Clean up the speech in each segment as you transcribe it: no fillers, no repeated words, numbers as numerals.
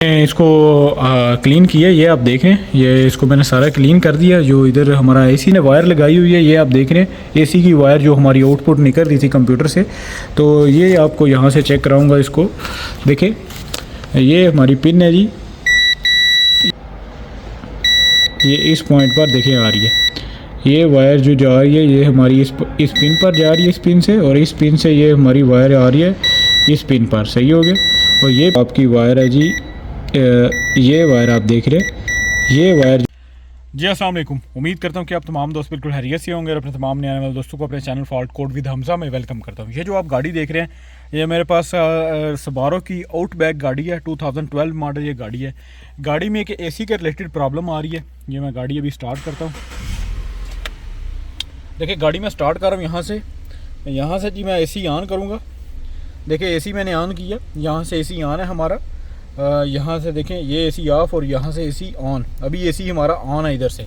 इसको क्लीन किया, ये आप देख रहे हैं, ये इसको मैंने सारा क्लीन कर दिया। जो इधर हमारा एसी ने वायर लगाई हुई है, ये आप देख रहे हैं एसी की वायर जो हमारी आउटपुट निकल रही थी कंप्यूटर से। तो ये आपको यहाँ से चेक कराऊंगा। इसको देखें, ये हमारी पिन है जी, ये इस पॉइंट पर देखें आ रही है। ये वायर जो जा रही है ये हमारी इस पिन पर जा रही है, इस पिन से, और इस पिन से ये हमारी वायर आ रही है इस पिन पर। सही हो गया। और ये आपकी वायर है जी, ये वायर आप देख रहे हैं, ये वायर जी। अस्सलाम वालेकुम, उम्मीद करता हूँ कि आप तमाम दोस्त बिल्कुल खैरियत से होंगे और अपने तमाम नए आने वाले दोस्तों को अपने channel fault code with Hamza में वेलकम करता हूँ। ये जो आप गाड़ी देख रहे हैं, ये मेरे पास सबारो की आउटबैक गाड़ी है, 2012 मॉडल ये गाड़ी है। गाड़ी में एक एसी के रिलेटेड प्रॉब्लम आ रही है। ये मैं गाड़ी अभी स्टार्ट करता हूँ। देखिए गाड़ी में स्टार्ट कर रहा हूँ यहाँ से जी मैं एसी ऑन करूँगा। देखिए एसी मैंने ऑन किया, यहाँ से एसी ऑन है हमारा। यहाँ से देखें ये एसी ऑफ और यहाँ से एसी ऑन। अभी एसी हमारा ऑन है इधर से,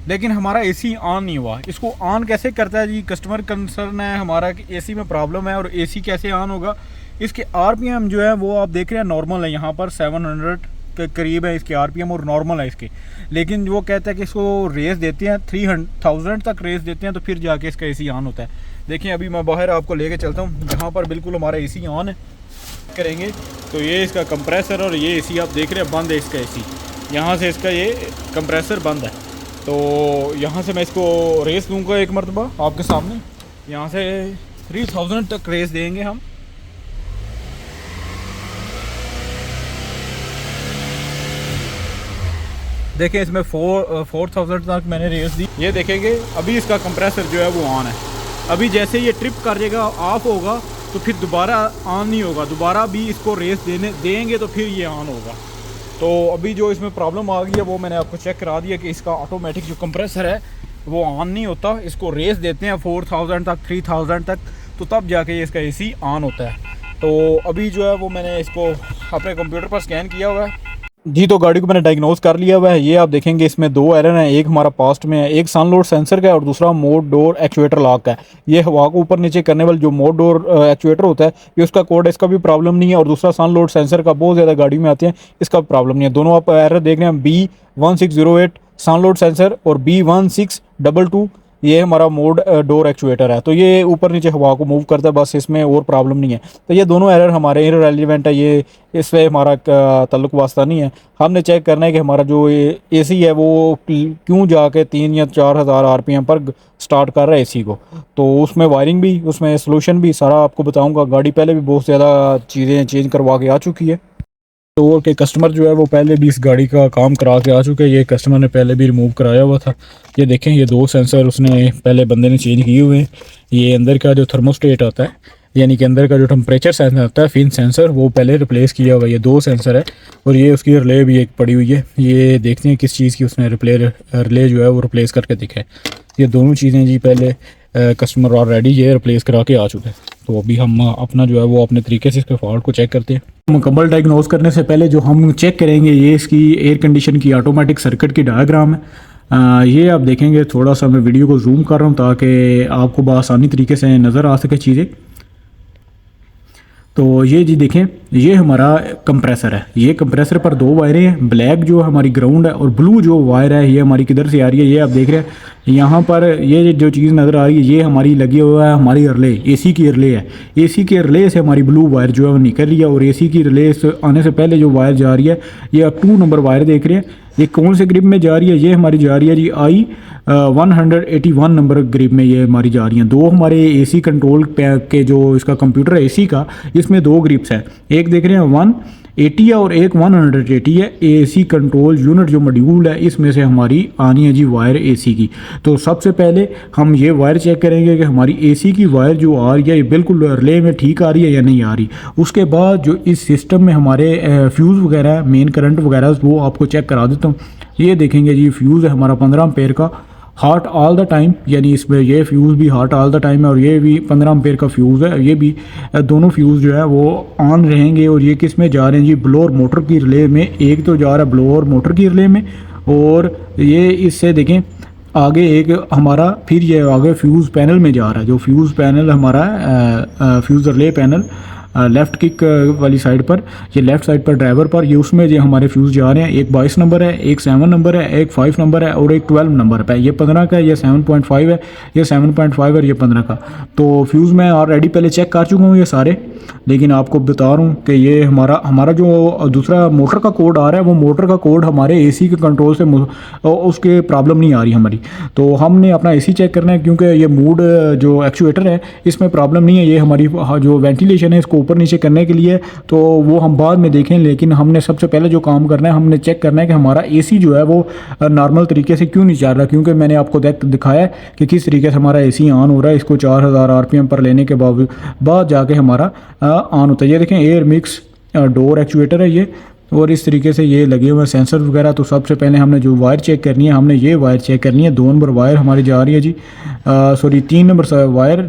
लेकिन हमारा एसी ऑन नहीं हुआ। इसको ऑन कैसे करता है जी, कस्टमर कंसर्न है हमारा कि एसी में प्रॉब्लम है और एसी कैसे ऑन होगा। इसके आरपीएम जो है वो आप देख रहे हैं नॉर्मल है, यहाँ पर 700 के करीब है इसके आरपीएम और नॉर्मल है इसके। लेकिन वो कहता है कि इसको रेस देते हैं 3000 तक रेस देते हैं तो फिर जाके इसका एसी ऑन होता है। देखिए अभी मैं बाहर आपको लेके चलता हूँ, जहाँ पर बिल्कुल हमारा एसी ऑन है करेंगे तो ये इसका कंप्रेसर और ये एसी आप देख रहे हैं बंद है इसका एसी। यहाँ से इसका ये कंप्रेसर बंद है। तो यहाँ से मैं इसको रेस दूंगा एक मरतबा आपके सामने। यहाँ से 3000 तक रेस देंगे हम। देखें इसमें 4000 तक मैंने रेस दी। ये देखेंगे अभी इसका कंप्रेसर जो है वो ऑन है। अभी जैसे ये ट्रिप करेगा ऑफ होगा तो फिर दोबारा ऑन नहीं होगा, दोबारा भी इसको रेस देंगे तो फिर ये ऑन होगा। तो अभी जो इसमें प्रॉब्लम आ गई है वो मैंने आपको चेक करा दिया कि इसका ऑटोमेटिक जो कंप्रेसर है वो ऑन नहीं होता। इसको रेस देते हैं 4000 तक 3000 तक, तो तब जाके इसका एसी ऑन होता है। तो अभी जो है वो मैंने इसको अपने कंप्यूटर पर स्कैन किया हुआ है जी। तो गाड़ी को मैंने डायग्नोज कर लिया हुआ है। ये आप देखेंगे इसमें दो एरर हैं, एक हमारा पास्ट में है, एक सनलोड सेंसर का है और दूसरा मोड डोर एक्चुएटर लॉक का है। ये हवा को ऊपर नीचे करने वाला जो मोड डोर एक्चुएटर होता है ये उसका कोड, इसका भी प्रॉब्लम नहीं है। और दूसरा सनलोड सेंसर का बहुत ज़्यादा गाड़ी में आते हैं, इसका भी प्रॉब्लम नहीं है। दोनों आप एरर देख रहे हैं, B1608 सनलोड सेंसर और B1622 ये हमारा मोड डोर एक्चुएटर है। तो ये ऊपर नीचे हवा को मूव करता है, बस इसमें और प्रॉब्लम नहीं है। तो ये दोनों एरर हमारे इररेलेवेंट है, ये इससे हमारा ताल्लुक वास्ता नहीं है। हमने चेक करना है कि हमारा जो एसी है वो क्यों जाके 3 या 4000 आरपीएम पर स्टार्ट कर रहा है एसी को। तो उसमें वायरिंग भी, उसमें सोल्यूशन भी सारा आपको बताऊँगा। गाड़ी पहले भी बहुत ज़्यादा चीज़ें चेंज करवा के आ चुकी है। तो के कस्टमर जो है वो पहले भी इस गाड़ी का काम करा के आ चुके हैं। ये कस्टमर ने पहले भी रिमूव कराया हुआ था। ये देखें ये दो सेंसर उसने पहले बंदे ने चेंज किए हुए हैं। ये अंदर का जो थर्मोस्टेट आता है, यानी कि अंदर का जो टेम्परेचर सेंसर आता है, फिन सेंसर, वो पहले रिप्लेस किया हुआ है। ये दो सेंसर है और ये उसकी रिले भी एक पड़ी हुई है। ये देखते हैं किस चीज़ की उसने रिले जो है वो रिप्लेस करके दिखा है। ये दोनों चीज़ें जी पहले कस्टमर ऑलरेडी ये रिप्लेस करा के आ चुके हैं। तो अभी हम अपना जो है वो अपने तरीके से इसके फॉल्ट को चेक करते हैं। मुकम्मल डायग्नोज करने से पहले जो हम चेक करेंगे ये इसकी एयर कंडीशन की ऑटोमेटिक सर्किट की डायग्राम है। ये आप देखेंगे, थोड़ा सा मैं वीडियो को जूम कर रहा हूँ ताकि आपको बआसानी तरीके से नज़र आ सके चीज़ें। तो ये जी देखें, ये हमारा कंप्रेसर है। ये कंप्रेसर पर दो वायरें हैं, ब्लैक जो हमारी ग्राउंड है और ब्लू जो वायर है ये हमारी किधर से आ रही है। ये आप देख रहे हैं यहाँ पर ये जो चीज़ नज़र आ रही है ये हमारी लगी हुआ है, हमारी रिले, एसी की रिले है। एसी के रिले से हमारी ब्लू वायर जो है वो निकल रही है और एसी की रिले से आने से पहले जो वायर जा रही है ये आप 2 नंबर वायर देख रहे हैं। ये कौन से ग्रिप में जा रही है, ये हमारी जा रही है जी I181 नंबर ग्रिप में ये हमारी जा रही हैं। दो हमारे एसी कंट्रोल के जो इसका कंप्यूटर है एसी का, इसमें दो ग्रिप्स हैं। एक देख रहे हैं 180 है और एक 180 है। एसी कंट्रोल यूनिट जो मॉड्यूल है इसमें से हमारी आनी है जी वायर एसी की। तो सबसे पहले हम ये वायर चेक करेंगे कि हमारी एसी की वायर जो आ रही है ये बिल्कुल रिले में ठीक आ रही है या नहीं आ रही। उसके बाद जो इस सिस्टम में हमारे फ्यूज़ वगैरह, मेन करंट वगैरह, वो आपको चेक करा देता हूँ। ये देखेंगे जी फ्यूज़ है हमारा 15 एम्पेयर का, हॉट ऑल द टाइम, यानी इसमें ये फ्यूज़ भी हॉट ऑल द टाइम है और ये भी 15 एम्पेयर का फ्यूज़ है। ये भी दोनों फ्यूज़ जो है वो ऑन रहेंगे। और ये किस में जा रहे हैं जी, ब्लोअर मोटर की रिले में। एक तो जा रहा है ब्लोअर मोटर की रिले में और ये इससे देखें आगे एक हमारा फिर ये आगे फ्यूज़ पैनल में जा रहा है। जो फ्यूज़ पैनल हमारा fuse relay panel left kick वाली साइड पर, ये लेफ़्ट साइड पर ड्राइवर पर, ये उसमें ये हमारे फ्यूज़ जा रहे हैं। एक 22 नंबर है, एक 7 नंबर है, एक 5 नंबर है और एक 12 नंबर पे। ये 15 का है, ये 7.5 है, ये 7.5 और ये 15 का। तो फ्यूज़ मैं ऑलरेडी पहले चेक कर चुका हूँ ये सारे, लेकिन आपको बता रहा हूँ कि ये हमारा जो दूसरा मोटर का कोड आ रहा है, वो मोटर का कोड हमारे एसी के कंट्रोल से उसके प्रॉब्लम नहीं आ रही हमारी। तो हमने अपना एसी चेक करना है, क्योंकि ये मूड जो एक्चुएटर है इसमें प्रॉब्लम नहीं है, ये हमारी जो वेंटिलेशन है इसको ऊपर नीचे करने के लिए, तो वो हम बाद में देखें। लेकिन हमने सबसे पहले जो काम करना है, हमने चेक करना है कि हमारा एसी जो है वो नॉर्मल तरीके से क्यों नहीं चल रहा, क्योंकि मैंने आपको दिखाया है कि किस तरीके से हमारा एसी ऑन हो रहा है। इसको 4000 RPM पर लेने के बाद जाके हमारा ऑन होता है। ये देखें एयर मिक्स डोर एक्चुएटर है ये, और इस तरीके से ये लगे हुए हैं सेंसर वगैरह। तो सबसे पहले हमने जो वायर चेक करनी है, हमने ये वायर चेक करनी है। 2 नंबर वायर हमारी जा रही है जी, sorry 3 number wire,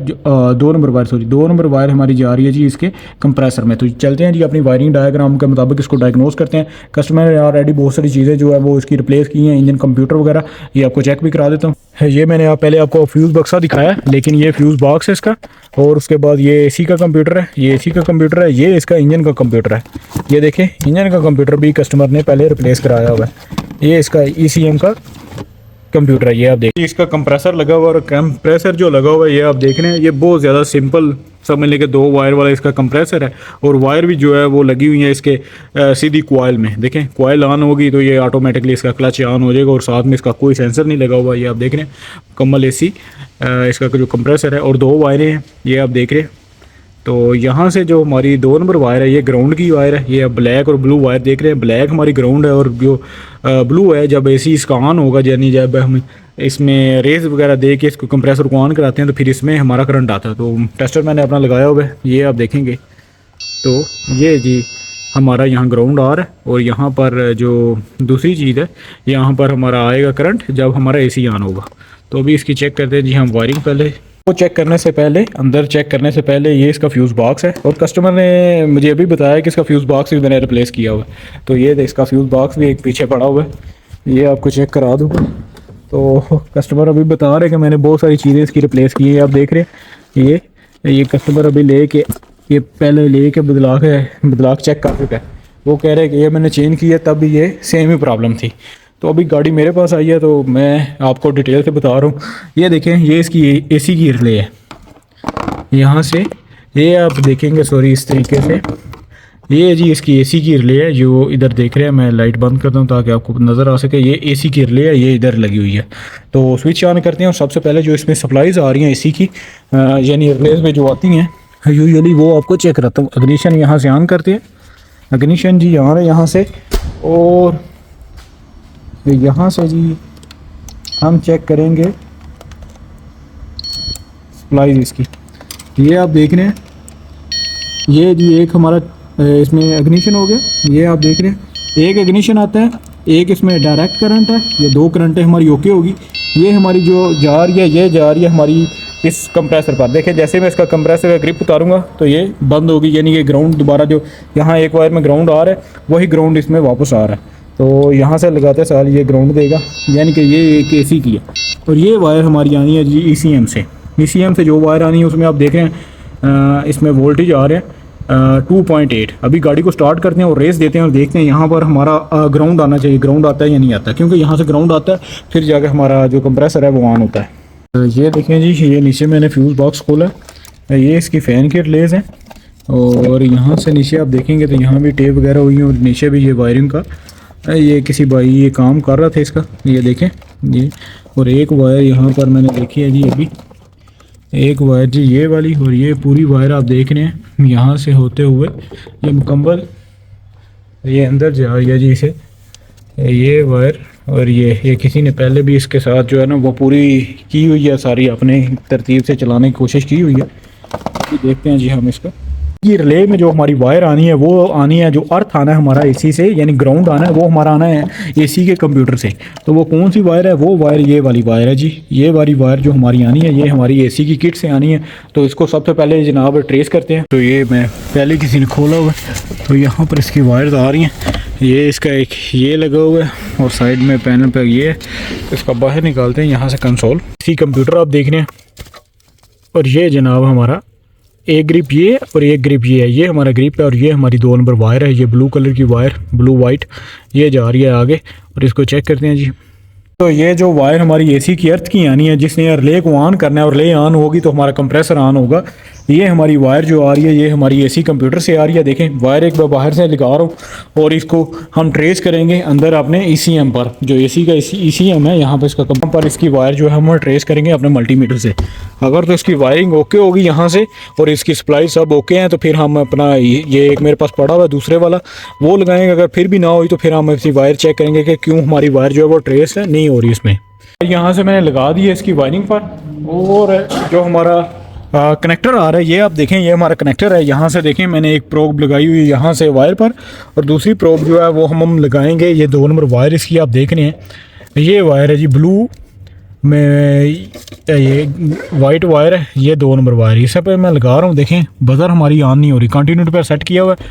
2 number wire, sorry 2 number wire हमारी जा रही है जी इसके कंप्रेसर में। तो चलते हैं जी अपनी वायरिंग डायग्राम के मुताबिक इसको डायग्नोस करते हैं। कस्टमर ने ऑलरेडी बहुत सारी चीज़ें जो है वो इसकी रिप्लेस की हैं, इंजन कंप्यूटर वगैरह, ये आपको चेक भी करा देता हूँ। ये मैंने पहले आपको फ्यूज़ बक्सा दिखाया, लेकिन ये फ्यूज़ बॉक्स है इसका, और उसके बाद ये एसी का कंप्यूटर है, ये एसी का कंप्यूटर है, ये इसका इंजन का कंप्यूटर है। ये देखें इंजन का कंप्यूटर भी कस्टमर ने पहले रिप्लेस कराया हुआ है। ये इसका ECM का कंप्यूटर है, ये आप देखिए इसका कंप्रेसर लगा हुआ है, और कंप्रेसर जो लगा हुआ है ये आप देख रहे हैं, ये बहुत ज़्यादा सिंपल समझ लें कि 2 वायर वाला इसका कंप्रेसर है, और वायर भी जो है वो लगी हुई है इसके सीधी कॉइल में। देखें कॉइल ऑन होगी तो ये ऑटोमेटिकली इसका क्लच ऑन हो जाएगा, और साथ में इसका कोई सेंसर नहीं लगा हुआ। ये आप देख रहे हैं मुकम्मल एसी इसका जो कंप्रेसर है, और 2 वायरें हैं ये आप देख रहे हैं। तो यहाँ से जो हमारी 2 नंबर वायर है ये ग्राउंड की वायर है, ये ब्लैक और ब्लू वायर देख रहे हैं। ब्लैक हमारी ग्राउंड है, और जो ब्लू है जब एसी इसका ऑन होगा, यानी जब हम इसमें रेस वगैरह दे के इसको कंप्रेसर को ऑन कराते हैं तो फिर इसमें हमारा करंट आता है। तो टेस्टर मैंने अपना लगाया हुआ है, ये आप देखेंगे। तो ये जी हमारा यहाँ ग्राउंड आ रहा है, और यहाँ पर जो दूसरी चीज़ है यहाँ पर हमारा आएगा करंट जब हमारा एसी ऑन होगा। तो अभी इसकी चेक करते हैं जी हम वायरिंग। पहले वो चेक करने से पहले, अंदर चेक करने से पहले, ये इसका फ्यूज़ बॉक्स है, और कस्टमर ने मुझे अभी बताया कि इसका फ्यूज़ बॉक्स भी मैंने रिप्लेस किया हुआ है। तो ये इसका फ्यूज़ बॉक्स भी एक पीछे पड़ा हुआ है, ये आपको चेक करा दूँ। तो कस्टमर अभी बता रहे हैं कि मैंने बहुत सारी चीज़ें इसकी रिप्लेस की है। आप देख रहे हैं ये कस्टमर अभी ले के, ये पहले ले के बदला के चेक कर चुका है। वो कह रहे हैं कि ये मैंने चेंज किया तब भी ये सेम ही प्रॉब्लम थी। तो अभी गाड़ी मेरे पास आई है, तो मैं आपको डिटेल से बता रहा हूँ। ये देखें ये इसकी एसी की रिले है, यहाँ से ये आप देखेंगे, सॉरी इस तरीके से ये जी इसकी एसी की रिले है जो इधर देख रहे हैं। मैं लाइट बंद करता हूँ ताकि आपको नज़र आ सके। ये एसी की रिले है, ये इधर लगी हुई है। तो स्विच ऑन करते हैं, और सबसे पहले जो इसमें सप्लाईज आ रही हैं एसी की, यानी रिलेज में जो आती हैं यूजुअली, वो आपको चेक कराता हूँ। इग्निशन यहाँ से ऑन करते हैं, इग्निशन जी ऑन है यहाँ से, और यहाँ से जी हम चेक करेंगे सप्लाईज इसकी। ये आप देख रहे हैं, ये जी एक हमारा इसमें इग्निशन हो गया, ये आप देख रहे हैं। एक इग्निशन आता है, एक इसमें डायरेक्ट करंट है, ये 2 करंटें हमारी ओके होगी। ये हमारी जो जा रही है, ये जा रही है हमारी इस कंप्रेसर पर। देखें जैसे मैं इसका कंप्रेसर का ग्रिप उतारूंगा तो ये बंद होगी, यानी कि ग्राउंड दोबारा जो यहाँ एक वायर में ग्राउंड आ रहा है वही ग्राउंड इसमें वापस आ रहा है। तो यहाँ से लगाते साल ये ग्राउंड देगा, यानी कि ये एक एसी की है। और ये वायर हमारी आनी है जी ECM से। ECM से जो वायर आनी है उसमें आप देख रहे हैं इसमें वोल्टेज आ रहे हैं 2.8। अभी गाड़ी को स्टार्ट करते हैं और रेस देते हैं और देखते हैं यहाँ पर हमारा ग्राउंड आना चाहिए, ग्राउंड आता है या नहीं आता, क्योंकि यहाँ से ग्राउंड आता है फिर जाकर हमारा जो कंप्रेसर है वो ऑन होता है। तो ये देखें जी, ये नीचे मैंने फ्यूज़ बॉक्स खोला, ये इसकी फ़ैन की रिलेज़ है, और यहाँ से नीचे आप देखेंगे तो यहाँ भी टेप वगैरह हुई है, और नीचे भी ये वायरिंग का ये किसी भाई ये काम कर रहा था इसका, ये देखें ये। और एक वायर यहाँ पर मैंने देखी है जी, अभी एक वायर जी ये वाली, और ये पूरी वायर आप देख रहे हैं यहाँ से होते हुए ये मुकम्मल ये अंदर जा रही है जी इसे, ये वायर। और ये किसी ने पहले भी इसके साथ जो है ना वो पूरी की हुई है, सारी अपने तरतीब से चलाने की कोशिश की हुई है। देखते हैं जी हम इसका। ये रिले में जो हमारी वायर आनी है वो आनी है, जो अर्थ आना है हमारा एसी से, यानी ग्राउंड आना है वो हमारा आना है एसी के कंप्यूटर से। तो वो कौन सी वायर है? वो वायर ये वाली वायर है जी, ये वाली वायर जो हमारी आनी है ये हमारी एसी की किट से आनी है। तो इसको सबसे पहले जनाब ट्रेस करते हैं। तो ये मैं पहले किसी ने खोला हुआ है, तो यहाँ पर इसकी वायर्स आ रही हैं। ये इसका एक ये लगा हुआ है और साइड में पैनल पर ये है। इसका बाहर निकालते हैं यहाँ से कंसोल, इसी कंप्यूटर आप देख रहे हैं। और ये जनाब हमारा एक ग्रिप ये और एक ग्रिप ये है, ये हमारा ग्रिप है और ये हमारी 2 नंबर वायर है। ये ब्लू कलर की वायर, ब्लू वाइट, ये जा रही है आगे और इसको चेक करते हैं जी। तो ये जो वायर हमारी एसी की अर्थ की आनी है, जिसने रिले को ऑन करना है और रिले ऑन होगी तो हमारा कंप्रेसर ऑन होगा। ये हमारी वायर जो आ रही है ये हमारी एसी कंप्यूटर से आ रही है। देखें वायर एक बार बाहर से लगा रहा हूँ और इसको हम ट्रेस करेंगे अंदर अपने ECM पर, जो एसी का ECM है यहाँ पर, इसका कंपन पर इसकी वायर जो है हम ट्रेस करेंगे अपने मल्टीमीटर से। अगर तो इसकी वायरिंग ओके होगी यहाँ से और इसकी सप्लाई सब ओके हैं तो फिर हम अपना ये एक मेरे पास पड़ा हुआ है दूसरे वाला वो लगाएंगे। अगर फिर भी ना हुई तो फिर हम इसकी वायर चेक करेंगे कि क्यों हमारी वायर जो है वो ट्रेस है नहीं हो रही इसमें। यहाँ से मैंने लगा दी है इसकी वायरिंग पर और जो हमारा कनेक्टर आ रहा है ये आप देखें, ये हमारा कनेक्टर है। यहाँ से देखें मैंने एक प्रोब लगाई हुई है यहाँ से वायर पर और दूसरी प्रोब जो है वो हम लगाएंगे। ये 2 नंबर वायर इसकी आप देख रहे हैं, ये वायर है जी ब्लू में, ये वाइट वायर है, ये 2 नंबर वायर इस पे मैं लगा रहा हूँ। देखें बज़र हमारी ऑन नहीं हो रही, कंटिन्यूटी पर सेट किया हुआ है,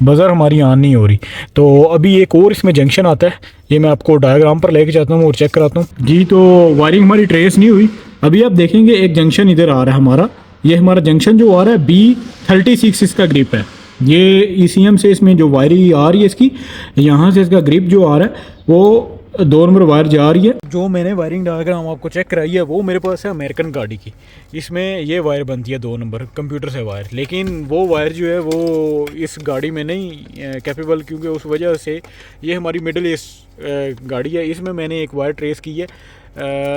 बज़र हमारी ऑन नहीं हो रही। तो अभी एक और इसमें जंक्शन आता है, ये मैं आपको डायग्राम पर लेके जाता हूँ और चेक कराता हूँ जी। तो वायरिंग हमारी ट्रेस नहीं हुई। अभी आप देखेंगे एक जंक्शन इधर आ रहा है हमारा, ये हमारा जंक्शन जो आ रहा है B36 इसका ग्रिप है। ये ECM से इसमें जो वायरिंग आ रही है इसकी, यहाँ से इसका ग्रिप जो आ रहा है वो 2 नंबर वायर जा रही है। जो मैंने वायरिंग डायग्राम आपको चेक कराई है वो मेरे पास है अमेरिकन गाड़ी की, इसमें ये वायर बनती है 2 नंबर कंप्यूटर से वायर, लेकिन वो वायर जो है वो इस गाड़ी में नहीं कैपेबल, क्योंकि उस वजह से ये हमारी मिडिल ईस्ट गाड़ी है, इसमें मैंने एक वायर ट्रेस की है।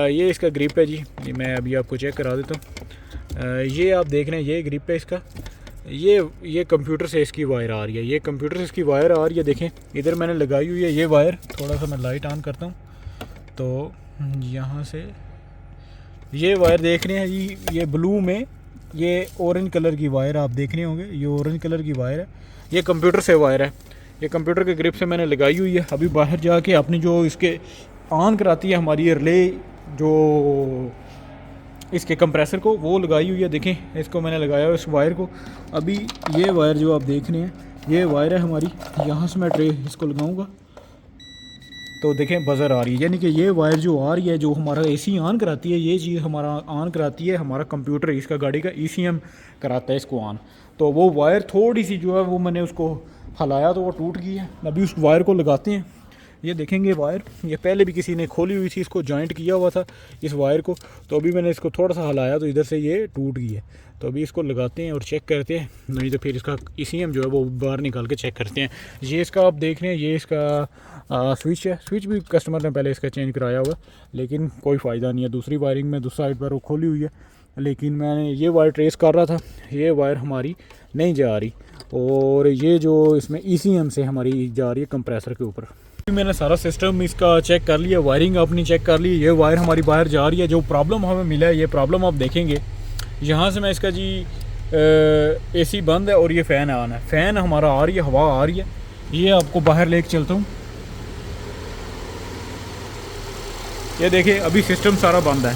ये इसका ग्रिप है जी, मैं अभी आपको चेक करा देता हूँ। ये आप देख रहे हैं ये ग्रिप है इसका, ये कंप्यूटर से इसकी वायर आ रही है, ये कंप्यूटर से इसकी वायर आ रही है। देखें इधर मैंने लगाई हुई है ये वायर, थोड़ा सा मैं लाइट ऑन करता हूँ तो यहाँ से ये वायर देख रहे हैं जी, ये ब्लू में ये ऑरेंज कलर की वायर आप देख रहे होंगे, ये ऑरेंज कलर की वायर है, ये कंप्यूटर से वायर है, ये कंप्यूटर के ग्रिप से मैंने लगाई हुई है। अभी बाहर जाके अपनी जो इसके ऑन कराती है हमारी रिले जो इसके कंप्रेसर को, वो लगाई हुई है। देखें इसको मैंने लगाया हुआ इस वायर को। अभी ये वायर जो आप देख रहे हैं ये वायर है हमारी, यहाँ से मैं ट्रे इसको लगाऊंगा तो देखें बज़र आ रही है, यानी कि ये वायर जो आ रही है जो हमारा एसी ऑन कराती है, ये चीज़ हमारा ऑन कराती है हमारा कंप्यूटर, इसका गाड़ी का ECM कराता है इसको ऑन। तो वो वायर थोड़ी सी जो है वो मैंने उसको हिलाया तो वो टूट गई है। अभी उस वायर को लगाते हैं। ये देखेंगे वायर, ये पहले भी किसी ने खोली हुई थी, इसको जॉइंट किया हुआ था इस वायर को, तो अभी मैंने इसको थोड़ा सा हिलाया तो इधर से ये टूट गई है। तो अभी इसको लगाते हैं और चेक करते हैं, नहीं तो फिर इसका ECM जो है वो बाहर निकाल के चेक करते हैं। ये इसका आप देख रहे हैं ये इसका स्विच है, स्विच भी कस्टमर ने पहले इसका चेंज कराया हुआ लेकिन कोई फ़ायदा नहीं है। दूसरी वायरिंग में दूसरी साइड पर वो खोली हुई है, लेकिन मैंने ये वायर ट्रेस कर रहा था, ये वायर हमारी नहीं जा रही और ये जो इसमें ECM से हमारी जा रही है कंप्रेसर के ऊपर। मैंने सारा सिस्टम इसका चेक कर लिया, वायरिंग अपनी चेक कर ली, ये वायर हमारी बाहर जा रही है। जो प्रॉब्लम हमें मिला है ये प्रॉब्लम आप देखेंगे, यहाँ से मैं इसका जी AC बंद है और ये फ़ैन ऑन है, फ़ैन हमारा आ रही है, हवा आ रही है। ये आपको बाहर लेके चलता हूँ, ये देखिए अभी सिस्टम सारा बंद है।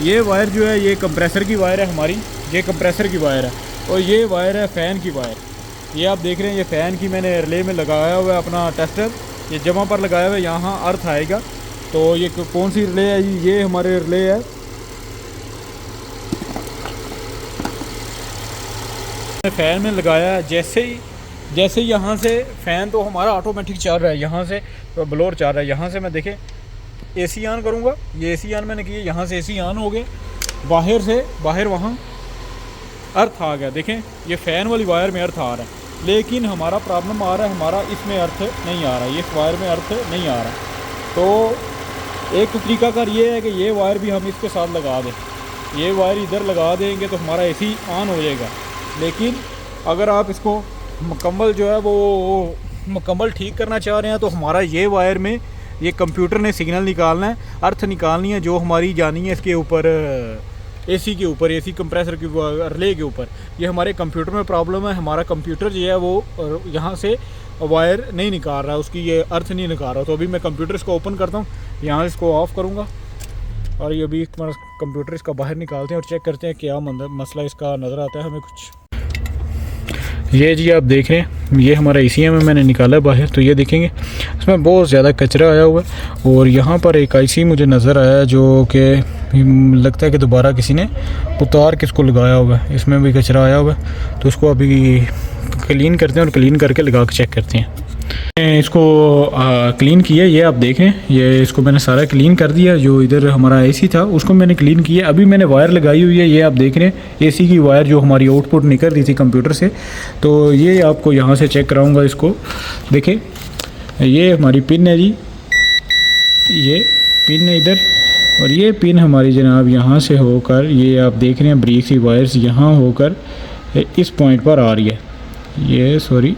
ये वायर जो है ये कंप्रेसर की वायर है हमारी, ये कंप्रेसर की वायर है और ये वायर है फ़ैन की वायर। ये आप देख रहे हैं ये फ़ैन की मैंने रिले में लगाया हुआ है अपना टेस्टर, ये जमा पर लगाया हुआ है, यहाँ अर्थ आएगा। तो ये कौन सी रिले है, ये हमारे रिले है, फ़ैन में लगाया है। जैसे ही यहाँ से फ़ैन तो हमारा ऑटोमेटिक चल रहा है, यहाँ से तो ब्लोअर चल रहा है। यहाँ से मैं देखें AC ऑन करूँगा, ये AC ऑन मैंने किया, यहाँ से AC ऑन हो गए, बाहर वहाँ अर्थ आ गया। देखें ये फ़ैन वाली वायर में अर्थ आ रहा है, लेकिन हमारा प्रॉब्लम आ रहा है हमारा इसमें अर्थ नहीं आ रहा है, ये वायर में अर्थ नहीं आ रहा। तो एक तरीकाकार ये है कि ये वायर भी हम इसके साथ लगा दें, ये वायर इधर लगा देंगे तो हमारा AC ऑन हो जाएगा। लेकिन अगर आप इसको मुकम्मल जो है वो मुकम्मल ठीक करना चाह रहे हैं तो हमारा ये वायर में ये कंप्यूटर ने सिग्नल निकालना है, अर्थ निकालनी है जो हमारी जानी है इसके ऊपर AC के ऊपर, AC कंप्रेसर की रिले के ऊपर। ये हमारे कंप्यूटर में प्रॉब्लम है, हमारा कंप्यूटर जो है वो यहाँ से वायर नहीं निकाल रहा है, उसकी ये अर्थ नहीं निकाल रहा। तो अभी मैं कंप्यूटर इसको ओपन करता हूँ, यहाँ इसको ऑफ़ करूँगा और ये अभी हमारा कंप्यूटर इसका बाहर निकालते हैं और चेक करते हैं क्या मसला इसका नज़र आता है हमें कुछ। ये जी आप देख रहे हैं ये हमारा ECM में मैंने निकाला बाहर, तो ये देखेंगे इसमें बहुत ज़्यादा कचरा आया हुआ है और यहाँ पर एक IC मुझे नज़र आया जो कि लगता है कि दोबारा किसी ने उतार के इसको लगाया हुआ है, इसमें भी कचरा आया हुआ है। तो इसको अभी क्लीन करते हैं और क्लीन करके लगा के चेक करते हैं। इसको क्लीन किया, ये आप देख रहे हैं, ये इसको मैंने सारा क्लीन कर दिया। जो इधर हमारा एसी था उसको मैंने क्लीन किया। अभी मैंने वायर लगाई हुई है, ये आप देख रहे हैं एसी की वायर जो हमारी आउटपुट निकल रही थी कंप्यूटर से। तो ये आपको यहाँ से चेक कराऊंगा। इसको देखें, ये हमारी पिन है जी, ये पिन है इधर, और ये पिन हमारी जनाब यहाँ से होकर, ये आप देख रहे हैं ब्रीक सी वायर्स यहाँ होकर इस पॉइंट पर आ रही है। ये सॉरी,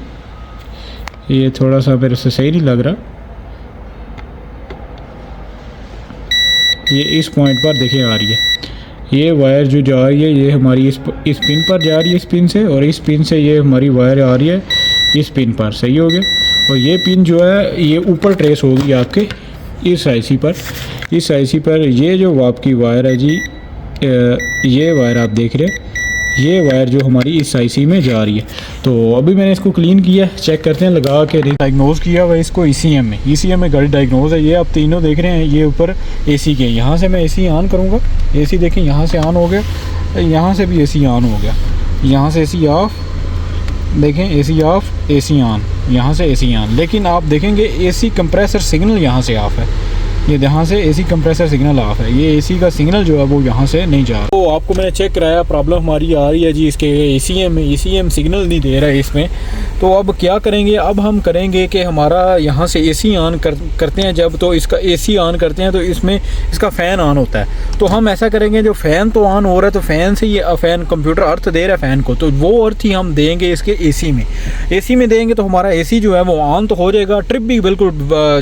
ये थोड़ा सा मेरे से सही नहीं लग रहा। ये इस पॉइंट पर देखिए आ रही है, ये वायर जो जा रही है ये हमारी इस पिन पर जा रही है, इस पिन से, और इस पिन से ये हमारी वायर आ रही है इस पिन पर। सही हो गया। और ये पिन जो है ये ऊपर ट्रेस होगी आपके इस आईसी पर। इस आईसी पर ये जो आपकी वायर है जी, ये वायर आप देख रहे हैं, ये वायर जो हमारी इस आईसी में जा रही है। तो अभी मैंने इसको क्लीन किया, चेक करते हैं लगा के। डायग्नोज किया हुआ इसको ईसीएम में, ईसीएम में गाड़ी डायग्नोज है। ये आप तीनों देख रहे हैं, ये ऊपर एसी के, यहाँ से मैं एसी ऑन करूँगा, एसी देखें यहाँ से ऑन हो गया, यहाँ से भी एसी ऑन हो गया, यहाँ से एसी ऑफ, देखें एसी ऑफ, एसी ऑन, यहाँ से एसी ऑन। लेकिन आप देखेंगे एसी कंप्रेसर सिग्नल यहाँ से ऑफ है, ये यहाँ से एसी कंप्रेसर सिग्नल ऑफ है, ये एसी का सिग्नल जो है वो यहाँ से नहीं जा रहा। तो आपको मैंने चेक कराया, प्रॉब्लम हमारी आ रही है जी इसके ईसीएम में, ईसीएम सिग्नल नहीं दे रहा है इसमें। तो अब क्या करेंगे, अब हम करेंगे कि हमारा यहाँ से एसी ऑन करते हैं जब, तो इसका एसी ऑन करते हैं तो इसमें इसका फ़ैन ऑन होता है। तो हम ऐसा करेंगे, जो फ़ैन तो ऑन हो रहा है तो फ़ैन से ये फ़ैन कंप्यूटर अर्थ दे रहा है फ़ैन को, तो वो अर्थ ही हम देंगे इसके एसी में। एसी में देंगे तो हमारा एसी जो है वो ऑन तो हो जाएगा, ट्रिप भी बिल्कुल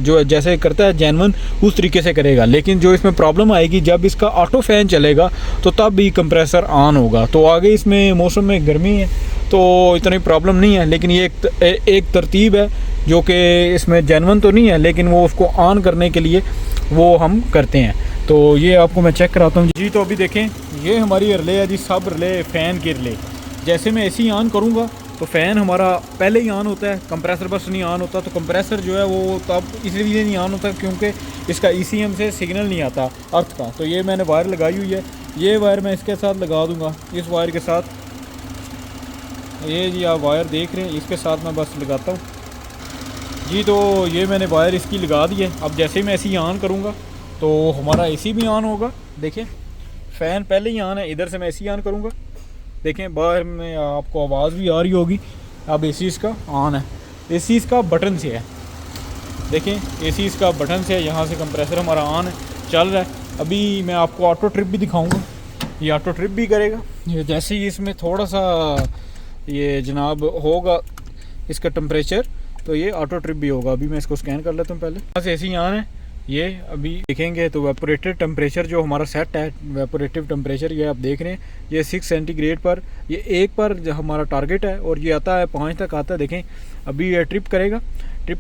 जो जैसे करता है जेन्युइन उस तरीके से करेगा। लेकिन जो इसमें प्रॉब्लम आएगी जब इसका ऑटो फ़ैन चलेगा तो तब भी कंप्रेसर ऑन होगा। तो आगे इसमें मौसम में गर्मी है तो इतनी प्रॉब्लम नहीं है, लेकिन ये एक तरतीब है जो कि इसमें जेन्युइन तो नहीं है, लेकिन वो उसको ऑन करने के लिए वो हम करते हैं। तो ये आपको मैं चेक कराता हूँ जी। तो अभी देखें, ये हमारी रिले है जी, सब रिले फ़ैन की रिले। जैसे मैं एसी ऑन करूँगा तो फ़ैन हमारा पहले ही ऑन होता है, कंप्रेसर बस नहीं ऑन होता। तो कंप्रेसर जो है वो तब इसलिए नहीं ऑन होता क्योंकि इसका ईसीएम से सिग्नल नहीं आता अर्थ का। तो ये मैंने वायर लगाई हुई है, ये वायर मैं इसके साथ लगा दूंगा, इस वायर के साथ। ये जी आप वायर देख रहे हैं, इसके साथ मैं बस लगाता हूँ जी। तो ये मैंने वायर इसकी लगा दी है। अब जैसे ही मैं एसी ऑन करूँगा तो हमारा एसी भी ऑन होगा। देखिए फ़ैन पहले ही ऑन है, इधर से मैं एसी ऑन करूँगा, देखें बाहर में आपको आवाज़ भी आ रही होगी। अब एसी इसका ऑन है, एसी इसका बटन से है, देखें एसी इसका बटन से है, यहाँ से कंप्रेसर हमारा ऑन है, चल रहा है। अभी मैं आपको ऑटो ट्रिप भी दिखाऊंगा, ये ऑटो ट्रिप भी करेगा। ये जैसे ही इसमें थोड़ा सा ये जनाब होगा इसका टेम्परेचर, तो ये ऑटो ट्रिप भी होगा। अभी मैं इसको स्कैन कर लेता हूँ पहले। यहाँ से एसी ऑन है, ये अभी देखेंगे तो वेपोरेटिव टेम्परेचर जो हमारा सेट है, वेपोरेटिव टेम्परेचर ये आप देख रहे हैं, ये 6 सेंटीग्रेड पर, ये 1 पर हमारा टारगेट है और ये आता है 5 तक आता है। देखें अभी ये ट्रिप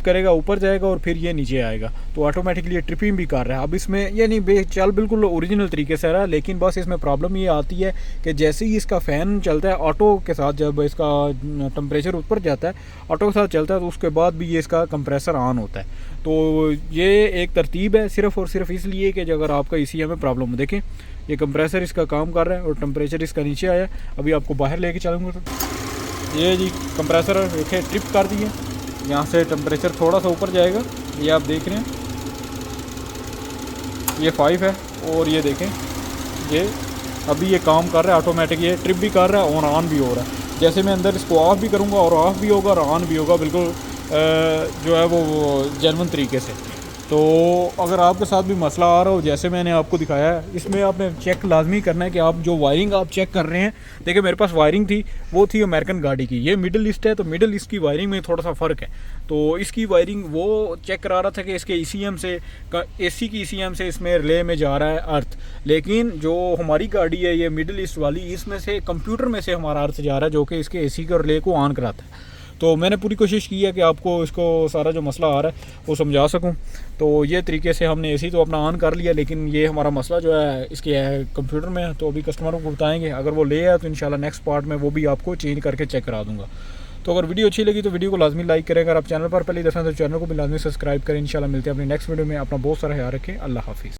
करेगा ऊपर जाएगा और फिर ये नीचे आएगा, तो ऑटोमेटिकली ये ट्रिपिंग भी कर रहा है। अब इसमें ये नहीं चल बिल्कुल ओरिजिनल तरीके से रहा, लेकिन बस इसमें प्रॉब्लम ये आती है कि जैसे ही इसका फ़ैन चलता है ऑटो के साथ, जब इसका टेम्परेचर ऊपर जाता है ऑटो के साथ चलता है, तो उसके बाद भी ये इसका कंप्रेसर ऑन होता है। तो ये एक तरतीब है सिर्फ़ और सिर्फ इसलिए कि अगर आपका ईसीएम में प्रॉब्लम हो। देखें ये कंप्रेसर इसका काम कर रहा है और टेम्परेचर इसका नीचे आया। अभी आपको बाहर लेके चलूँगा तो ये जी कंप्रेसर देखें ट्रिप कर दिए, यहाँ से टेम्परेचर थोड़ा सा ऊपर जाएगा, ये आप देख रहे हैं ये 5 है, और ये देखें ये अभी ये काम कर रहा है ऑटोमेटिक, ये ट्रिप भी कर रहा है और ऑन भी हो रहा है। जैसे मैं अंदर इसको ऑफ भी करूँगा और ऑफ भी होगा और ऑन भी होगा, बिल्कुल जो है वो जेन्युइन तरीके से। तो अगर आपके साथ भी मसला आ रहा हो जैसे मैंने आपको दिखाया है, इसमें आपने चेक लाजमी करना है कि आप जो वायरिंग आप चेक कर रहे हैं। देखिए मेरे पास वायरिंग थी, वो थी अमेरिकन गाड़ी की, ये मिडिल ईस्ट है, तो मिडिल ईस्ट की वायरिंग में थोड़ा सा फ़र्क है। तो इसकी वायरिंग वो चेक करा रहा था कि इसके ईसीएम से, एसी की ईसीएम से इसमें रिले में जा रहा है अर्थ, लेकिन जो हमारी गाड़ी है ये मिडिल ईस्ट वाली, इसमें से कंप्यूटर में से हमारा अर्थ जा रहा है जो कि इसके एसी के रिले को ऑन कराता है। तो मैंने पूरी कोशिश की है कि आपको इसको सारा जो मसला आ रहा है वो समझा सकूं। तो ये तरीके से हमने एसी तो अपना ऑन कर लिया, लेकिन ये हमारा मसला जो है इसके कंप्यूटर में है, तो अभी कस्टमरों को बताएंगे। अगर वो ले आए तो इंशाल्लाह नेक्स्ट पार्ट में वो भी आपको चेंज करके चेक करा दूँगा। तो अगर वीडियो अच्छी लगी तो वीडियो को लाजमी लाइक करें, अगर आप चैनल पर पहली दफ़ा तो चैनल को भी लाजमी सब्सक्राइब करें। इंशाल्लाह मिलते हैं अपनी नेक्स्ट वीडियो में। अपना बहुत सारा ख्याल रखें। अल्लाह हाफिज़।